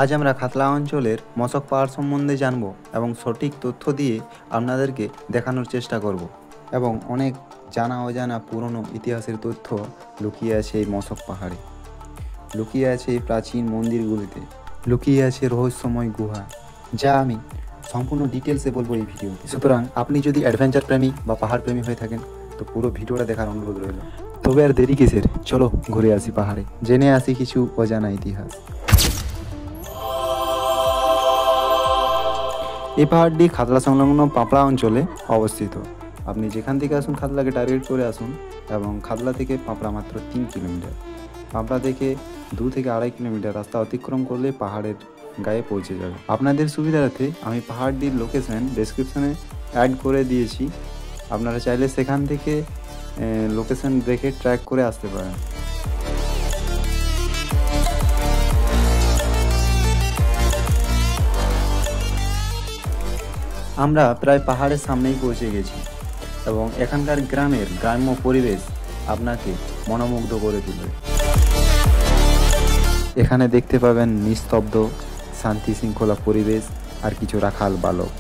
আজ আমরা খাতলা অঞ্চলের মশক পাহাড় সম্বন্ধে জানব এবং সঠিক তথ্য দিয়ে আপনাদেরকে দেখানোর চেষ্টা করব এবং অনেক জানা অজানা পুরনো ইতিহাসের তথ্য লুকিয়ে আছে এই মশক পাহাড়ে, লুকিয়ে আছে এই প্রাচীন মন্দিরগুলিতে, লুকিয়ে আছে রহস্যময় গুহা, যা আমি সম্পূর্ণ ডিটেলসে বলবো এই ভিডিওতে। সুতরাং আপনি যদি অ্যাডভেঞ্চার প্রেমী বা পাহাড় প্রেমী হয়ে থাকেন তো পুরো ভিডিওটা দেখার অনুরোধ রইল। তবে আর দেরি কিসের, চলো ঘুরে আসি পাহাড়ে, জেনে আসি কিছু অজানা ইতিহাস। এই পাহাড়টি খাতলা সংলগ্ন পাপড়া অঞ্চলে অবস্থিত। আপনি যেখান থেকে আসুন খাতলাকে টার্গেট করে আসুন এবং খাতলা থেকে পাপড়া মাত্র 3 কিলোমিটার, পাপড়া থেকে 2 থেকে 2.5 কিলোমিটার রাস্তা অতিক্রম করলে পাহাড়ের গায়ে পৌঁছে যাবে। আপনাদের সুবিধার্থে আমি পাহাড়টির লোকেশন ডেসক্রিপশনে অ্যাড করে দিয়েছি, আপনারা চাইলে সেখান থেকে লোকেশন দেখে ট্র্যাক করে আসতে পারেন। আমরা প্রায় পাহাড়ের সামনেই পৌঁছে গেছি এবং এখানকার গ্রাম্য পরিবেশ আপনাকে মনোমুগ্ধ করে তুলবে। এখানে দেখতে পাবেন নিস্তব্ধ শান্তি শৃঙ্খলা পরিবেশ আর কিছু রাখাল বালক।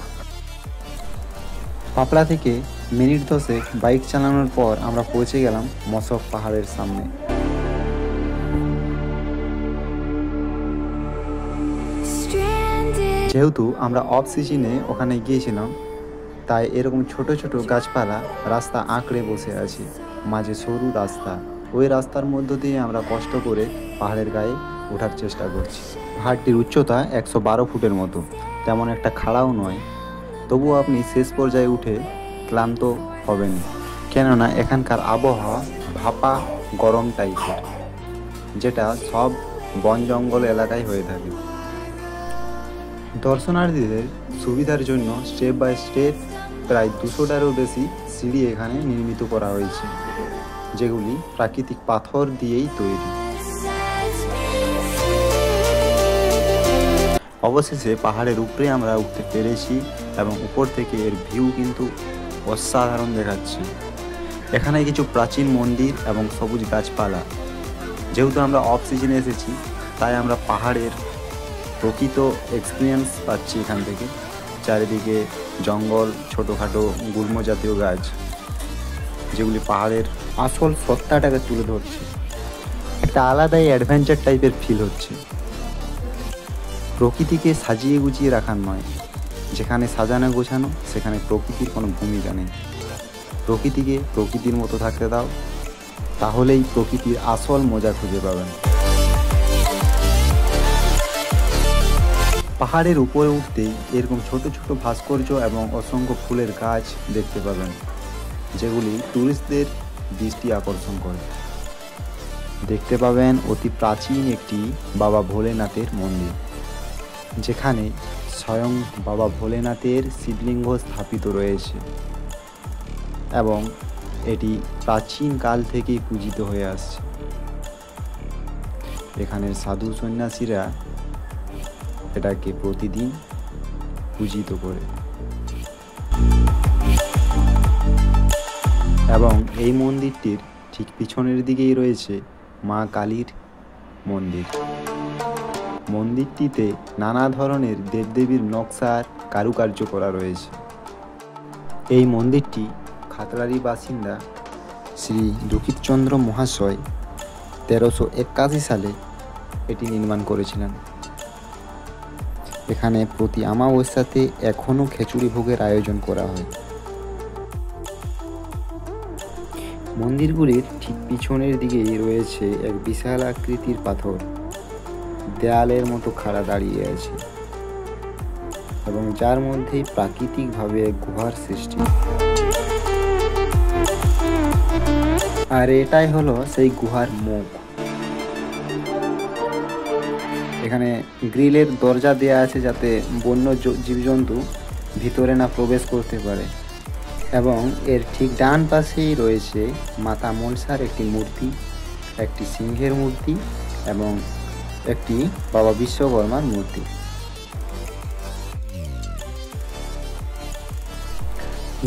পাপড়া থেকে মিনিট 10 বাইক চালানোর পর আমরা পৌঁছে গেলাম মশক পাহাড়ের সামনে। যেহেতু আমরা অফ সিজনে ওখানে গিয়েছিলাম, তাই এরকম ছোট ছোট গাছপালা রাস্তা আঁকড়ে বসে আছে, মাঝে সরু রাস্তা। ওই রাস্তার মধ্য দিয়ে আমরা কষ্ট করে পাহাড়ের গায়ে ওঠার চেষ্টা করছি। পাহাড়টির উচ্চতা 112 ফুটের মতো, তেমন একটা খাড়াও নয়, তবুও আপনি শেষ পর্যায়ে উঠে ক্লান্ত হবেন, কেননা এখানকার আবহাওয়া ভাপা গরম টাইপের, যেটা সব বন জঙ্গল এলাকায় হয়ে থাকে। দর্শনার্থীদের সুবিধার জন্য স্টেপ বাই স্টেপ প্রায় 200টারও বেশি সিঁড়ি এখানে নির্মিত করা হয়েছে, যেগুলি প্রাকৃতিক পাথর দিয়েই তৈরি। অবশেষে পাহাড়ের উপরে আমরা উঠতে পেরেছি এবং উপর থেকে এর ভিউ কিন্তু অসাধারণ দেখাচ্ছে। এখানে কিছু প্রাচীন মন্দির এবং সবুজ গাছপালা। যেহেতু আমরা অফ সিজনে এসেছি, তাই আমরা পাহাড়ের প্রকৃত এক্সপিরিয়েন্স পাচ্ছি। এখান থেকে চারিদিকে জঙ্গল, ছোটোখাটো গুল্ম জাতীয় গাছ, যেগুলি পাহাড়ের আসল সত্তাটাকে তুলে ধরছে। একটা আলাদাই অ্যাডভেঞ্চার টাইপের ফিল হচ্ছে। প্রকৃতিকে সাজিয়ে গুছিয়ে রাখার নয়, যেখানে সাজানো গোছানো সেখানে প্রকৃতির কোনো ভূমিকা নেই। প্রকৃতিকে প্রকৃতির মতো থাকতে দাও, তাহলেই প্রকৃতির আসল মজা খুঁজে পাবেন। পাহাড়ের উপরে উঠতেই এরকম ছোট ছোট ভাস্কর্য এবং অসংখ্য ফুলের গাছ দেখতে পাবেন, যেগুলি ট্যুরিস্টদের দৃষ্টি আকর্ষণ করে। দেখতে পাবেন অতি প্রাচীন একটি বাবা ভোলেনাথের মন্দির, যেখানে স্বয়ং বাবা ভোলেনাথের শিবলিঙ্গ স্থাপিত রয়েছে এবং এটি প্রাচীন কাল থেকেই পূজিত হয়ে আসছে। এখানের সাধু সন্ন্যাসীরা এটাকে প্রতিদিন পূজিত করে এবং এই মন্দিরটির ঠিক পিছনের দিকেই রয়েছে মা কালীর মন্দির। মন্দিরটিতে নানা ধরনের দেবদেবীর নকশার কারুকার্য করা রয়েছে। এই মন্দিরটি খাতড়ারই বাসিন্দা শ্রী দুঃখীচন্দ্র মহাশয় 1381 সালে এটি নির্মাণ করেছিলেন। এখানে প্রতি অমাবস্যাতে এখনও খিচুড়ি ভোগের আয়োজন করা হয়। মন্দিরগুলির ঠিক পিছনের দিকেই রয়েছে এক বিশাল আকৃতির পাথর, দেয়ালের মতো খাড়া দাঁড়িয়ে আছে এবং যার মধ্যে প্রাকৃতিকভাবে এক গুহার সৃষ্টি। আর এটাই হলো সেই গুহার মুখ। এখানে গ্রিলের দরজা দেওয়া আছে যাতে বন্য জীবজন্তু ভিতরে না প্রবেশ করতে পারে এবং এর ঠিক ডান পাশেই রয়েছে মাতা মনসার একটি মূর্তি, একটি সিংহের মূর্তি এবং একটি বাবা বিশ্বকর্মার মূর্তি।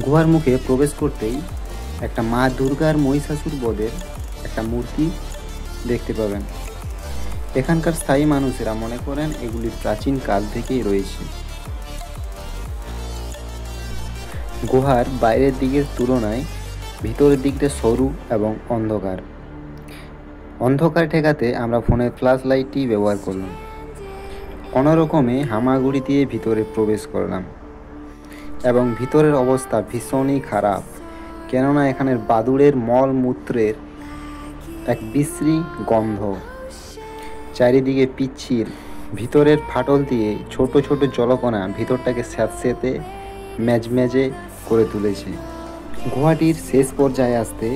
গুহার মুখে প্রবেশ করতেই একটা মা দুর্গার মহিষাসুর বধের একটা মূর্তি দেখতে পাবেন। এখানকার স্থায়ী মানুষেরা মনে করেন এগুলি প্রাচীন কাল থেকেই রয়েছে। গুহার বাইরের দিকের তুলনায় ভিতরের দিকটা সরু এবং অন্ধকার। অন্ধকার ঠেকাতে আমরা ফোনের ফ্ল্যাশ লাইটটি ব্যবহার করলাম। কোনো রকমে হামাগুড়ি দিয়ে ভিতরে প্রবেশ করলাম এবং ভিতরের অবস্থা ভীষণই খারাপ, কেননা এখানের বাদুড়ের মলমূত্রের এক বিশ্রী গন্ধ, চারিদিকে পিচ্ছিল। ভিতরের ফাটল দিয়ে ছোট ছোট জলকণা ভিতরটাকে স্যাঁতসেঁতে ম্যাজম্যাজে করে তুলেছে। গুহাটির শেষ পর্যায়ে আসতে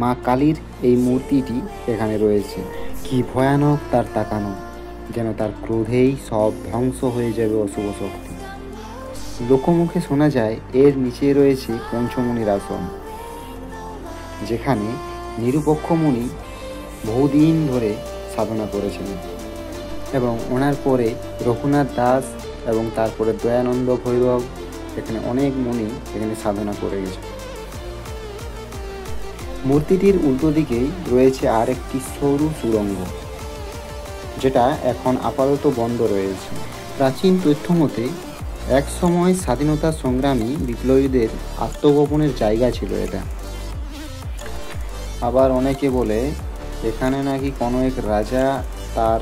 মা কালীর এই মূর্তিটি এখানে রয়েছে। কি ভয়ানক তার তাকানো, যেন তার ক্রোধেই সব ধ্বংস হয়ে যাবে অশুভ শক্তি। লোকমুখে শোনা যায় এর নিচে রয়েছে পঞ্চমুনির আসন, যেখানে নিরুপক্ষ মুনি বহুদিন ধরে সাধনা করেছিলেন এবং ওনার পরে রঘুনাথ দাস এবং তারপরে দয়ানন্দ ভৈরব, এখানে অনেক মুনি এখানে সাধনা করে গেছে। মূর্তিটির উল্টো দিকেই রয়েছে আর একটি সরু সুড়ঙ্গ, যেটা এখন আপাতত বন্ধ রয়েছে। প্রাচীন তথ্য মতে এক সময় স্বাধীনতা সংগ্রামী বিপ্লবীদের আত্মগোপনের জায়গা ছিল এটা। আবার অনেকে বলে এখানে নাকি কোনো এক রাজা তার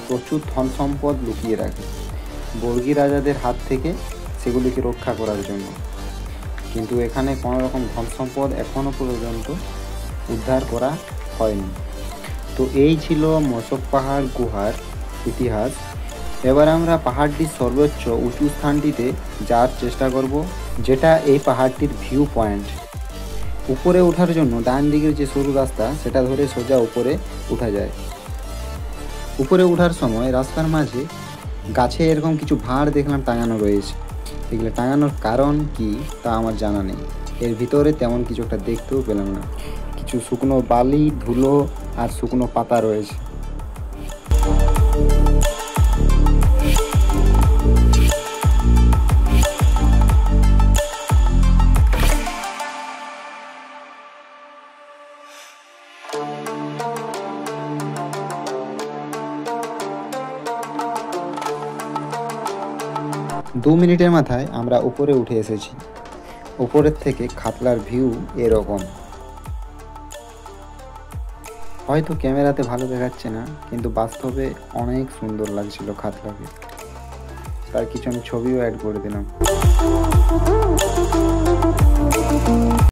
প্রচুর ধন সম্পদ লুকিয়ে রাখে বর্গী রাজাদের হাত থেকে, সেগুলিকে রক্ষা করার জন্য। কিন্তু এখানে কোনো রকম ধন সম্পদ এখনও পর্যন্ত উদ্ধার করা হয়নি। তো এই ছিল মশক পাহাড় গুহার ইতিহাস। এবার আমরা পাহাড়টির সর্বোচ্চ উঁচু স্থানটিতে যাওয়ার চেষ্টা করব, যেটা এই পাহাড়টির ভিউ পয়েন্ট। উপরে ওঠার জন্য ডান দিকের যে সরু রাস্তা, সেটা ধরে সোজা উপরে উঠা যায়। উপরে ওঠার সময় রাস্তার মাঝে গাছে এরকম কিছু ভাঁড় দেখলাম টাঙানো রয়েছে। এগুলো টাঙানোর কারণ কি তা আমার জানা নেই। এর ভিতরে তেমন কিছু একটা দেখতেও পেলাম না। কিছু শুকনো বালি, ধুলো আর শুকনো পাতা রয়েছে। 2 মিনিটের মাথায় আমরা উপরে উঠে এসেছি। উপরের থেকে খাতলার ভিউ এরকম। হয়তো ক্যামেরাতে ভালো দেখাচ্ছে না, কিন্তু বাস্তবে অনেক সুন্দর লাগছিল খাতলাকে। তার কিছু আমি ছবিও অ্যাড করে দিলাম।